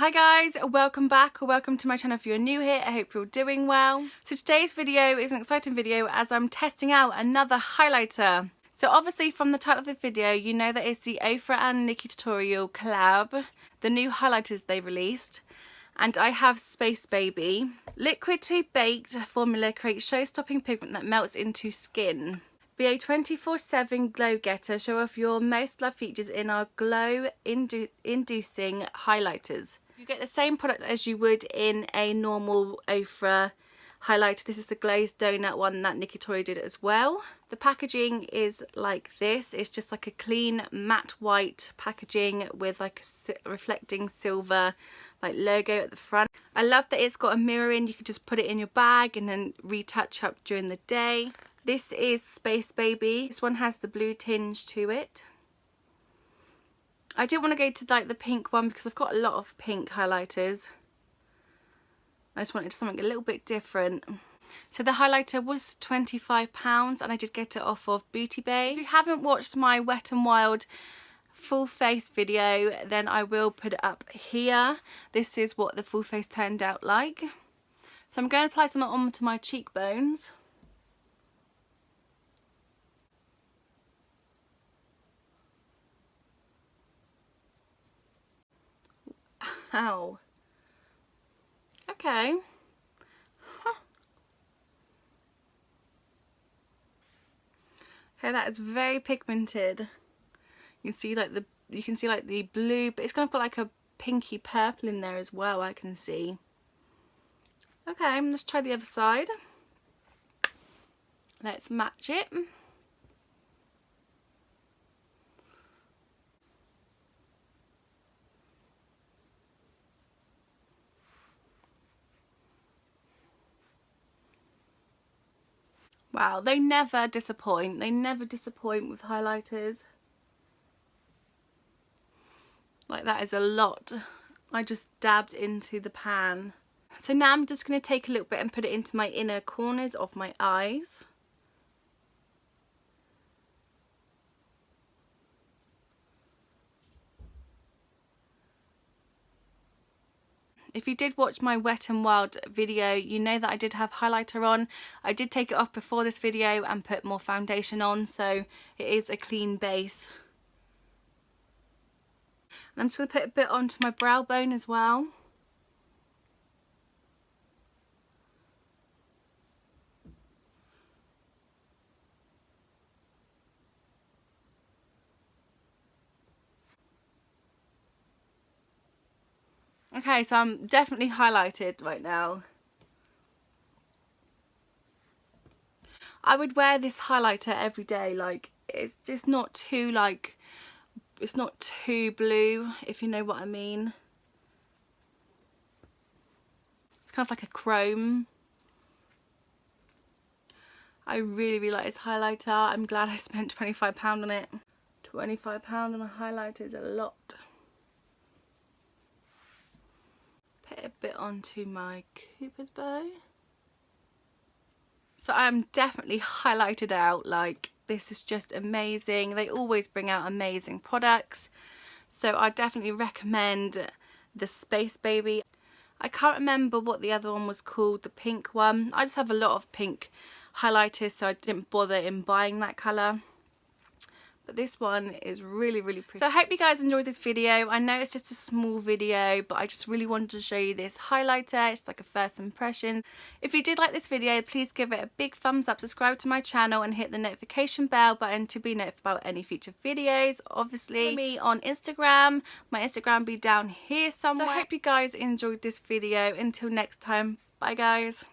Hi guys, welcome back or welcome to my channel if you're new here. I hope you're doing well. So today's video is an exciting video as I'm testing out another highlighter. So obviously from the title of the video you know that it's the OFRA and NikkieTutorial collab, the new highlighters they released. And I have Space Baby. Liquid to baked formula creates show-stopping pigment that melts into skin. Be a 24/7 glow getter. Show off your most loved features in our glow inducing highlighters. You get the same product as you would in a normal OFRA highlighter. This is the glazed donut one that Nikkie Tutorials did as well. The packaging is like this. It's just like a clean matte white packaging with like a reflecting silver like logo at the front. I love that it's got a mirror in. You can just put it in your bag and then retouch up during the day. This is Space Baby. This one has the blue tinge to it. I didn't want to go to like the pink one because I've got a lot of pink highlighters. I just wanted something a little bit different. So the highlighter was £25 and I did get it off of Beauty Bay. If you haven't watched my Wet n Wild full face video, then I will put it up here. This is what the full face turned out like. So I'm going to apply some onto my cheekbones. Ow. Okay. Huh. Okay, that is very pigmented. You can see like the blue, but it's kind of got like a pinky purple in there as well, I can see. Okay, let's try the other side. Let's match it. Wow, they never disappoint. They never disappoint with highlighters. Like, that is a lot. I just dabbed into the pan. So now I'm just going to take a little bit and put it into my inner corners of my eyes. If you did watch my Wet n Wild video, you know that I did have highlighter on. I did take it off before this video and put more foundation on, so it is a clean base. And I'm just going to put a bit onto my brow bone as well. Okay, so I'm definitely highlighted right now. I would wear this highlighter every day. Like, it's just not too like, it's not too blue, if you know what I mean. It's kind of like a chrome. I really like this highlighter. I'm glad I spent £25 on it. £25 on a highlighter is a lot. Put a bit onto my Cupid's bow. So I'm definitely highlighted out. Like, this is just amazing. They always bring out amazing products. So I definitely recommend the Space Baby. I can't remember what the other one was called, the pink one. I just have a lot of pink highlighters, so I didn't bother in buying that colour. But this one is really pretty. So I hope you guys enjoyed this video. I know it's just a small video, but I just really wanted to show you this highlighter. It's like a first impression. If you did like this video, please give it a big thumbs up, subscribe to my channel and hit the notification bell button to be notified about any future videos. Obviously, follow me on Instagram. My Instagram will be down here somewhere. So I hope you guys enjoyed this video. Until next time, bye guys.